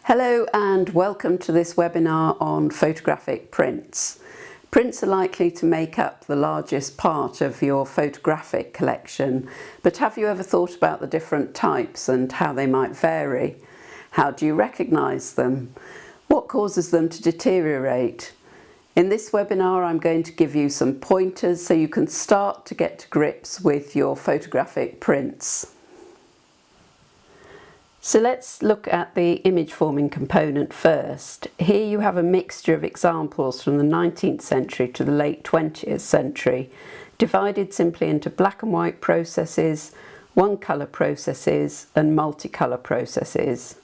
Hello and welcome to this webinar on photographic prints. Prints are likely to make up the largest part of your photographic collection, but have you ever thought about the different types and how they might vary? How do you recognise them? What causes them to deteriorate? In this webinar I'm going to give you some pointers so you can start to get to grips with your photographic prints. So let's look at the image forming component first. Here you have a mixture of examples from the 19th century to the late 20th century, divided simply into black and white processes, one colour processes and multicolour processes.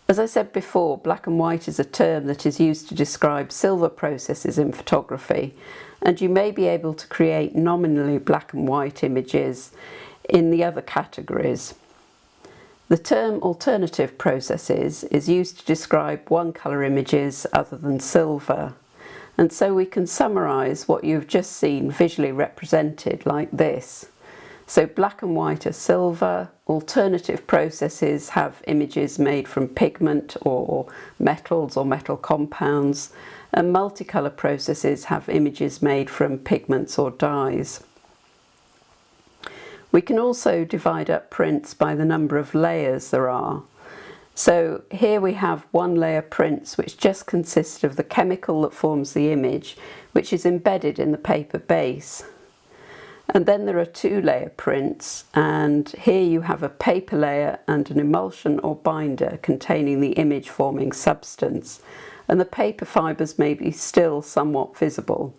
As I said before, black and white is a term that is used to describe silver processes in photography, and you may be able to create nominally black and white images in the other categories. The term alternative processes is used to describe one colour images other than silver, and so we can summarise what you've just seen visually represented like this. So black and white are silver, alternative processes have images made from pigment or metals or metal compounds, and multicolour processes have images made from pigments or dyes. We can also divide up prints by the number of layers there are. So here we have one layer prints which just consist of the chemical that forms the image, which is embedded in the paper base. And then there are two layer prints, and here you have a paper layer and an emulsion or binder containing the image forming substance, and the paper fibres may be still somewhat visible.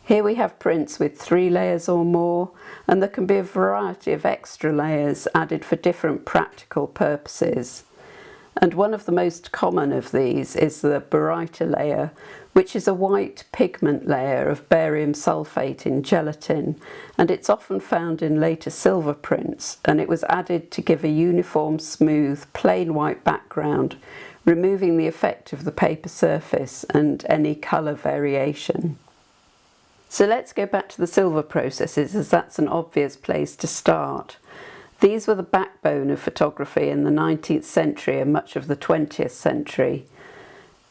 Here we have prints with 3 layers or more, and there can be a variety of extra layers added for different practical purposes. And one of the most common of these is the baryta layer, which is a white pigment layer of barium sulfate in gelatin, and it's often found in later silver prints, and it was added to give a uniform, smooth, plain white background, removing the effect of the paper surface and any colour variation. So let's go back to the silver processes, as that's an obvious place to start. These were the backbone of photography in the 19th century and much of the 20th century.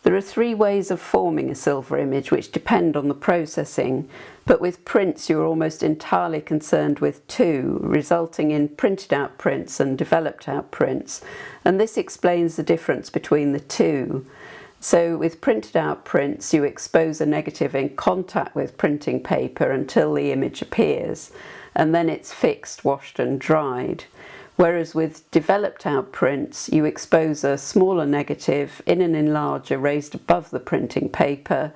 There are 3 ways of forming a silver image which depend on the processing, but with prints you're almost entirely concerned with 2, resulting in printed out prints and developed out prints, and this explains the difference between the 2. So with printed out prints you expose a negative in contact with printing paper until the image appears, and then it's fixed, washed and dried. Whereas with developed out prints you expose a smaller negative in an enlarger raised above the printing paper.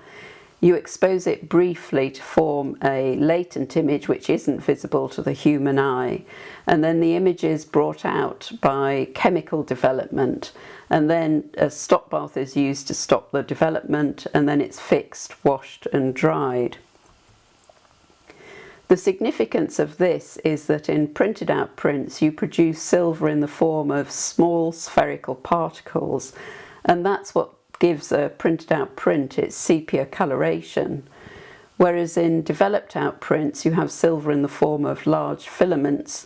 You expose it briefly to form a latent image which isn't visible to the human eye, and then the image is brought out by chemical development, and then a stop bath is used to stop the development, and then it's fixed, washed and dried. The significance of this is that in printed out prints you produce silver in the form of small spherical particles, and that's what gives a printed out print its sepia coloration, whereas in developed out prints you have silver in the form of large filaments,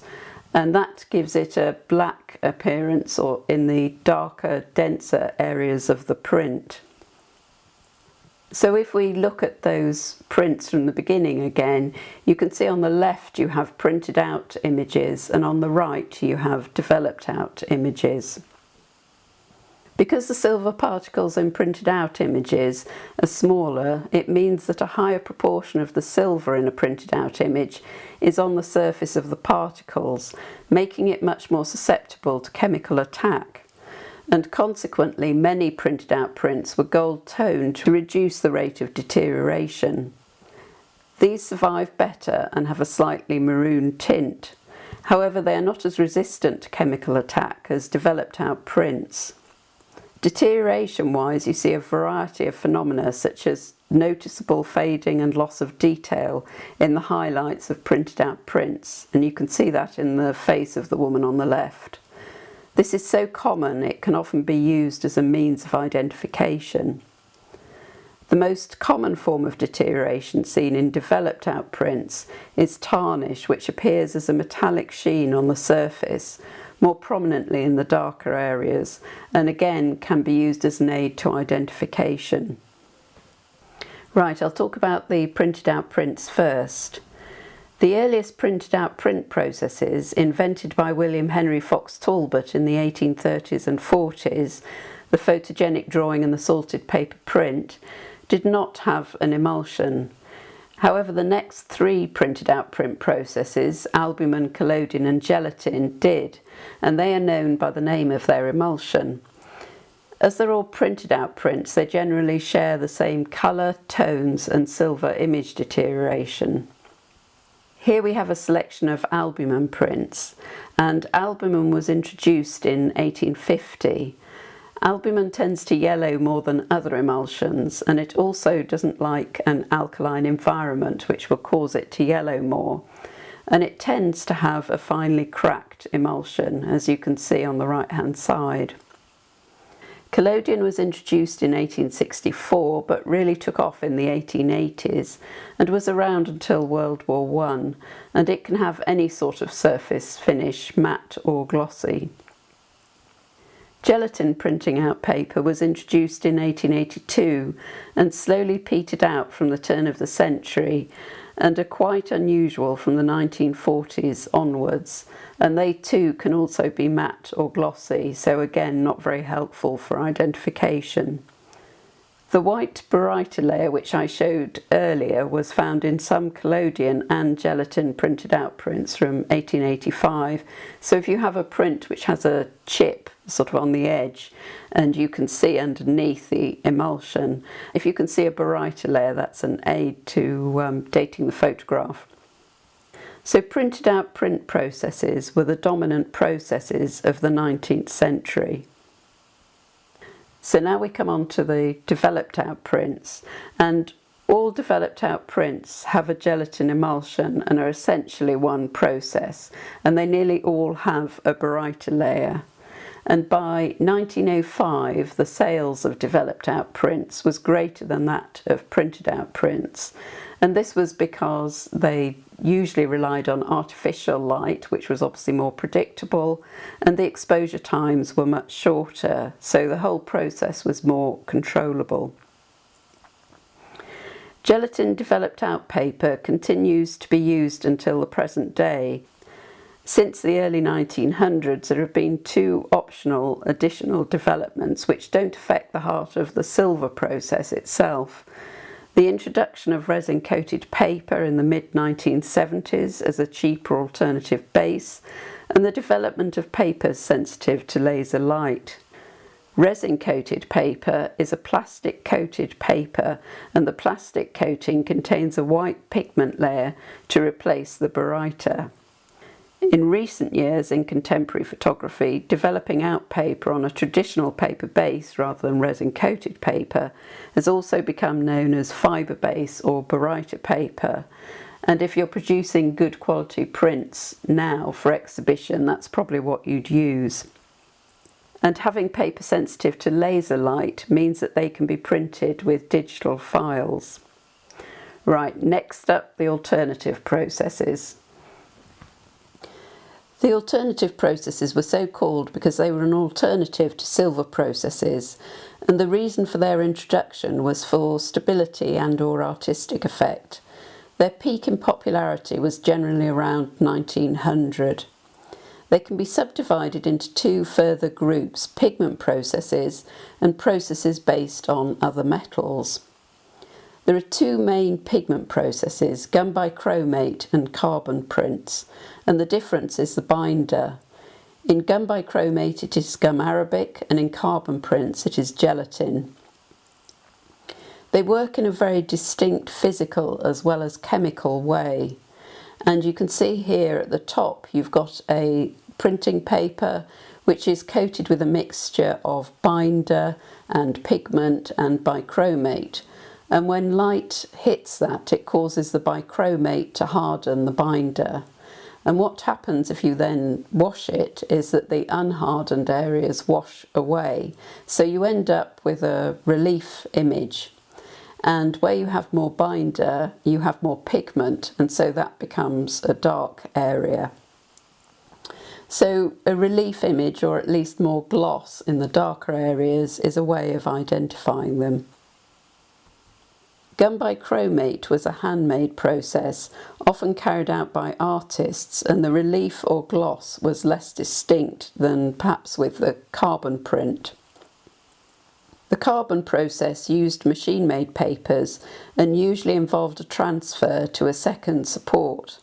and that gives it a black appearance or in the darker, denser areas of the print. So if we look at those prints from the beginning again, you can see on the left you have printed out images and on the right you have developed out images. Because the silver particles in printed out images are smaller, it means that a higher proportion of the silver in a printed out image is on the surface of the particles, making it much more susceptible to chemical attack. And consequently, many printed out prints were gold toned to reduce the rate of deterioration. These survive better and have a slightly maroon tint. However, they are not as resistant to chemical attack as developed out prints. Deterioration-wise, you see a variety of phenomena such as noticeable fading and loss of detail in the highlights of printed out prints, and you can see that in the face of the woman on the left. This is so common it can often be used as a means of identification. The most common form of deterioration seen in developed out prints is tarnish, which appears as a metallic sheen on the surface, more prominently in the darker areas, and again can be used as an aid to identification. Right, I'll talk about the printed out prints first. The earliest printed out print processes, invented by William Henry Fox Talbot in the 1830s and 40s, the photogenic drawing and the salted paper print, did not have an emulsion. However, the next three printed out print processes, albumen, collodion and gelatin, did, and they are known by the name of their emulsion. As they're all printed out prints, they generally share the same colour, tones and silver image deterioration. Here we have a selection of albumen prints, and albumen was introduced in 1850. Albumen tends to yellow more than other emulsions, and it also doesn't like an alkaline environment, which will cause it to yellow more. And it tends to have a finely cracked emulsion, as you can see on the right hand side. Collodion was introduced in 1864, but really took off in the 1880s and was around until World War I, and it can have any sort of surface finish, matte or glossy. Gelatin printing out paper was introduced in 1882 and slowly petered out from the turn of the century, and are quite unusual from the 1940s onwards, and they too can also be matte or glossy, so again not very helpful for identification. The white baryta layer which I showed earlier was found in some collodion and gelatin printed out prints from 1885, so if you have a print which has a chip sort of on the edge and you can see underneath the emulsion, if you can see a baryta layer, that's an aid to dating the photograph. So printed out print processes were the dominant processes of the 19th century. So now we come on to the developed out prints, and all developed out prints have a gelatin emulsion and are essentially one process, and they nearly all have a baryta layer. And by 1905 the sales of developed out prints was greater than that of printed out prints, and this was because they usually relied on artificial light, which was obviously more predictable, and the exposure times were much shorter, so the whole process was more controllable. Gelatin developed out paper continues to be used until the present day. Since the early 1900s there have been two optional additional developments which don't affect the heart of the silver process itself. The introduction of resin-coated paper in the mid-1970s as a cheaper alternative base, and the development of papers sensitive to laser light. Resin-coated paper is a plastic-coated paper, and the plastic coating contains a white pigment layer to replace the baryta. In recent years in contemporary photography, developing out paper on a traditional paper base rather than resin-coated paper has also become known as fibre base or baryta paper, and if you're producing good quality prints now for exhibition, that's probably what you'd use. And having paper sensitive to laser light means that they can be printed with digital files. Right, next up, the alternative processes. The alternative processes were so called because they were an alternative to silver processes, and the reason for their introduction was for stability and or artistic effect. Their peak in popularity was generally around 1900. They can be subdivided into two further groups: pigment processes and processes based on other metals. There are two main pigment processes, gum bichromate and carbon prints, and the difference is the binder. In gum bichromate it is gum arabic, and in carbon prints it is gelatin. They work in a very distinct physical as well as chemical way, and you can see here at the top you've got a printing paper which is coated with a mixture of binder and pigment and bichromate. And when light hits that, it causes the bichromate to harden the binder. And what happens if you then wash it is that the unhardened areas wash away. So you end up with a relief image. And where you have more binder, you have more pigment, and so that becomes a dark area. So a relief image, or at least more gloss in the darker areas, is a way of identifying them. Bichromate was a handmade process, often carried out by artists, and the relief or gloss was less distinct than perhaps with the carbon print. The carbon process used machine-made papers and usually involved a transfer to a second support.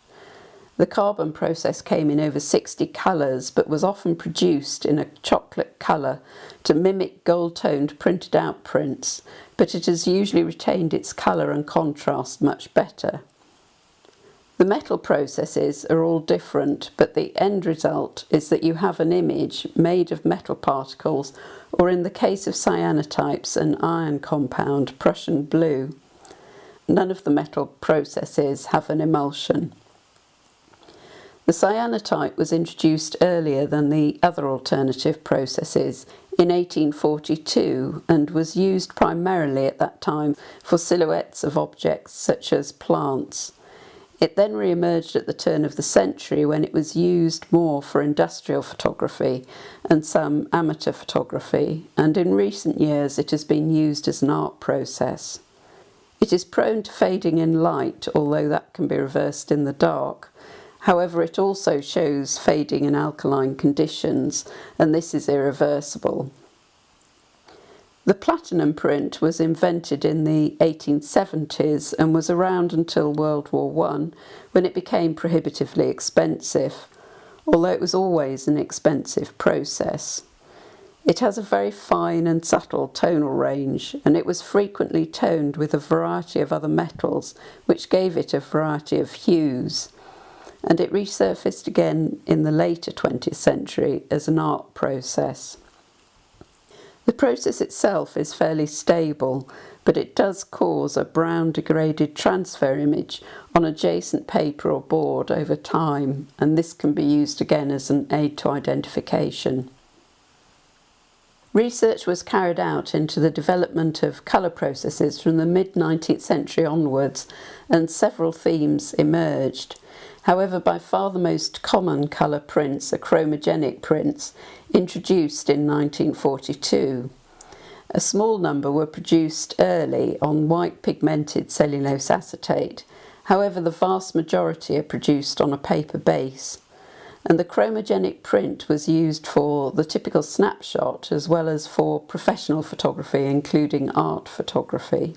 The carbon process came in over 60 colours, but was often produced in a chocolate colour to mimic gold-toned printed out prints, but it has usually retained its colour and contrast much better. The metal processes are all different, but the end result is that you have an image made of metal particles, or in the case of cyanotypes, an iron compound, Prussian blue. None of the metal processes have an emulsion. The cyanotype was introduced earlier than the other alternative processes in 1842 and was used primarily at that time for silhouettes of objects such as plants. It then re-emerged at the turn of the century when it was used more for industrial photography and some amateur photography, and in recent years it has been used as an art process. It is prone to fading in light, although that can be reversed in the dark. However, it also shows fading in alkaline conditions, and this is irreversible. The platinum print was invented in the 1870s and was around until World War I, when it became prohibitively expensive, although it was always an expensive process. It has a very fine and subtle tonal range, and it was frequently toned with a variety of other metals, which gave it a variety of hues. And it resurfaced again in the later 20th century as an art process. The process itself is fairly stable, but it does cause a brown degraded transfer image on adjacent paper or board over time, and this can be used again as an aid to identification. Research was carried out into the development of colour processes from the mid-19th century onwards, and several themes emerged. However, by far the most common colour prints are chromogenic prints, introduced in 1942. A small number were produced early on white pigmented cellulose acetate. However, the vast majority are produced on a paper base. And the chromogenic print was used for the typical snapshot as well as for professional photography, including art photography.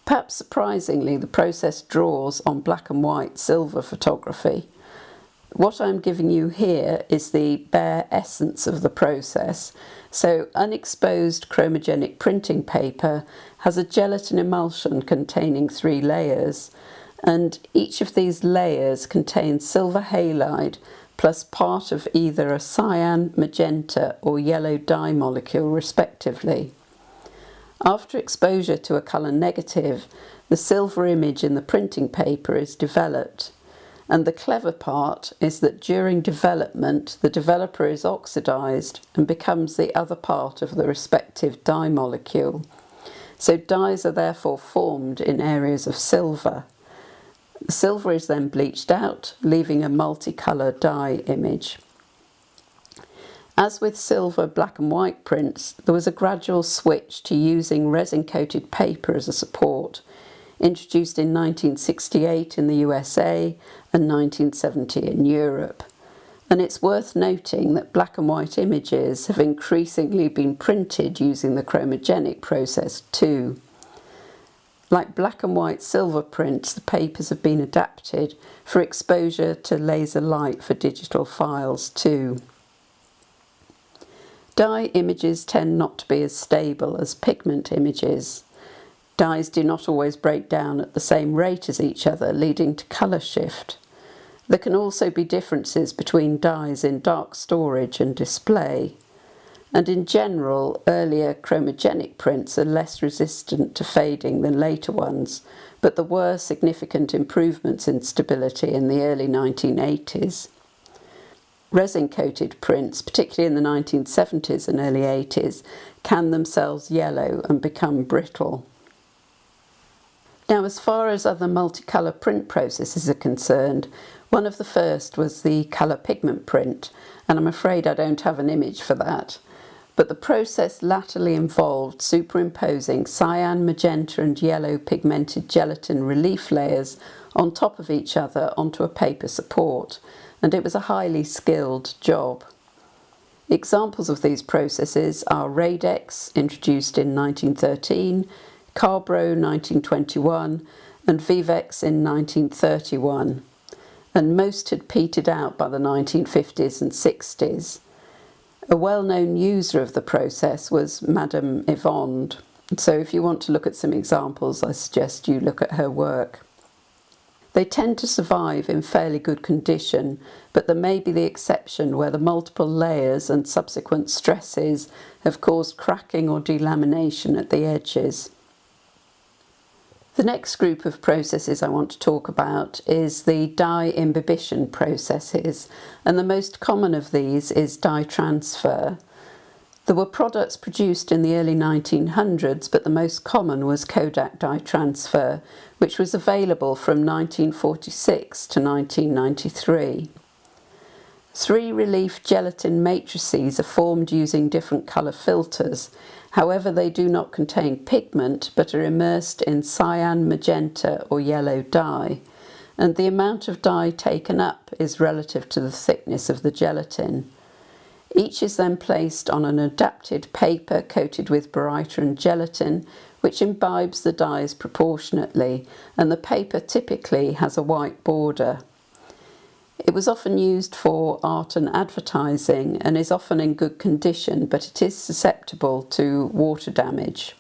Perhaps surprisingly, the process draws on black and white silver photography. What I'm giving you here is the bare essence of the process. So unexposed chromogenic printing paper has a gelatin emulsion containing 3 layers, and each of these layers contains silver halide plus part of either a cyan, magenta or yellow dye molecule respectively. After exposure to a colour negative, the silver image in the printing paper is developed, and the clever part is that during development the developer is oxidised and becomes the other part of the respective dye molecule. So dyes are therefore formed in areas of silver. The silver is then bleached out, leaving a multicolour dye image. As with silver black and white prints, there was a gradual switch to using resin-coated paper as a support, introduced in 1968 in the USA and 1970 in Europe. And it's worth noting that black and white images have increasingly been printed using the chromogenic process too. Like black and white silver prints, the papers have been adapted for exposure to laser light for digital files too. Dye images tend not to be as stable as pigment images. Dyes do not always break down at the same rate as each other, leading to colour shift. There can also be differences between dyes in dark storage and display. And in general, earlier chromogenic prints are less resistant to fading than later ones, but there were significant improvements in stability in the early 1980s. Resin-coated prints, particularly in the 1970s and early 80s, can themselves yellow and become brittle. Now, as far as other multicolour print processes are concerned, One of the first was the colour pigment print, and I'm afraid I don't have an image for that. But the process latterly involved superimposing cyan, magenta and yellow pigmented gelatin relief layers on top of each other onto a paper support, and it was a highly skilled job. Examples of these processes are Radex, introduced in 1913, Carbro 1921 and Vivex in 1931, and most had petered out by the 1950s and 60s. A well-known user of the process was Madame Yvonne, so if you want to look at some examples, I suggest you look at her work. They tend to survive in fairly good condition, but there may be the exception where the multiple layers and subsequent stresses have caused cracking or delamination at the edges. The next group of processes I want to talk about is the dye imbibition processes, and the most common of these is dye transfer. There were products produced in the early 1900s, but the most common was Kodak dye transfer, which was available from 1946 to 1993. 3 relief gelatin matrices are formed using different colour filters. However, they do not contain pigment but are immersed in cyan, magenta or yellow dye, and the amount of dye taken up is relative to the thickness of the gelatin. Each is then placed on an adapted paper coated with baryta and gelatin, which imbibes the dyes proportionately, and the paper typically has a white border. It was often used for art and advertising and is often in good condition, but it is susceptible to water damage.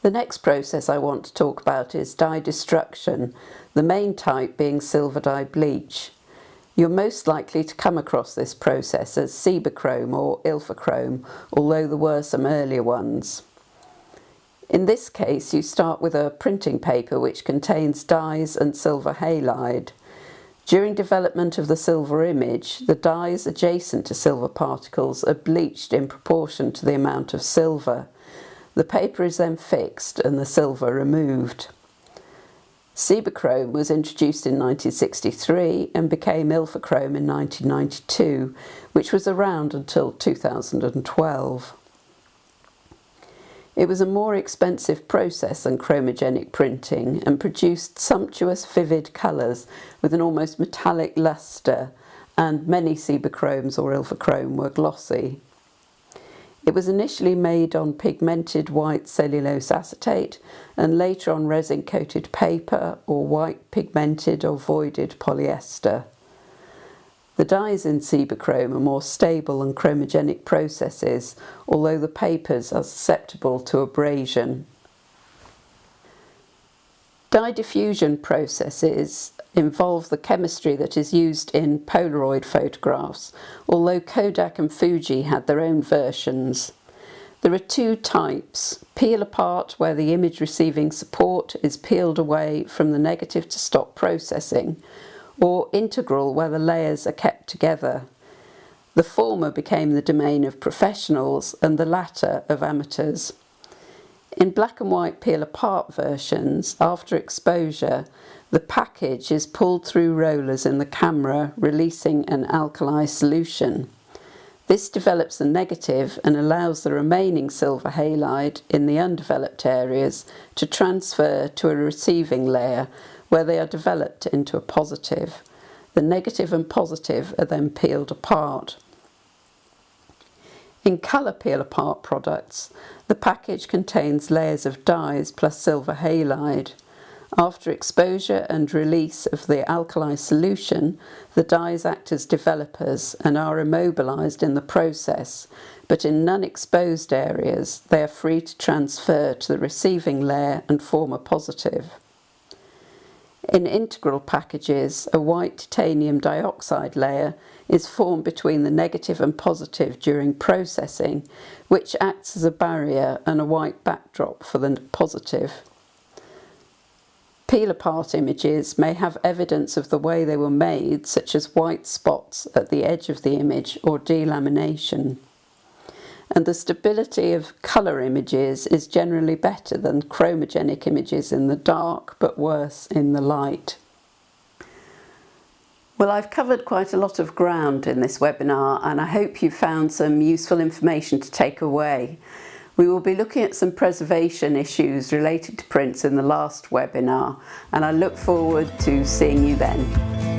The next process I want to talk about is dye destruction, the main type being silver dye bleach. You're most likely to come across this process as cibachrome or ilfochrome, although there were some earlier ones. In this case, you start with a printing paper which contains dyes and silver halide. During development of the silver image, the dyes adjacent to silver particles are bleached in proportion to the amount of silver. The paper is then fixed and the silver removed. Cibachrome was introduced in 1963 and became ilfochrome in 1992, which was around until 2012. It was a more expensive process than chromogenic printing and produced sumptuous vivid colours with an almost metallic lustre, and many cibichromes or ilfochrome were glossy. It was initially made on pigmented white cellulose acetate and later on resin-coated paper or white pigmented or voided polyester. The dyes in cibachrome are more stable than chromogenic processes, although the papers are susceptible to abrasion. Dye diffusion processes involve the chemistry that is used in Polaroid photographs, although Kodak and Fuji had their own versions. There are 2 types: peel apart, where the image receiving support is peeled away from the negative to stop processing, or integral, where the layers are kept together. The former became the domain of professionals and the latter of amateurs. In black and white peel-apart versions, after exposure, the package is pulled through rollers in the camera, releasing an alkali solution. This develops the negative and allows the remaining silver halide in the undeveloped areas to transfer to a receiving layer, where they are developed into a positive. The negative and positive are then peeled apart. In colour peel-apart products, the package contains layers of dyes plus silver halide. After exposure and release of the alkali solution, the dyes act as developers and are immobilised in the process, but in non-exposed areas they are free to transfer to the receiving layer and form a positive. In integral packages, a white titanium dioxide layer is formed between the negative and positive during processing, which acts as a barrier and a white backdrop for the positive. Peel-apart images may have evidence of the way they were made, such as white spots at the edge of the image or delamination. And the stability of colour images is generally better than chromogenic images in the dark, but worse in the light. Well, I've covered quite a lot of ground in this webinar, and I hope you found some useful information to take away. We will be looking at some preservation issues related to prints in the last webinar, and I look forward to seeing you then.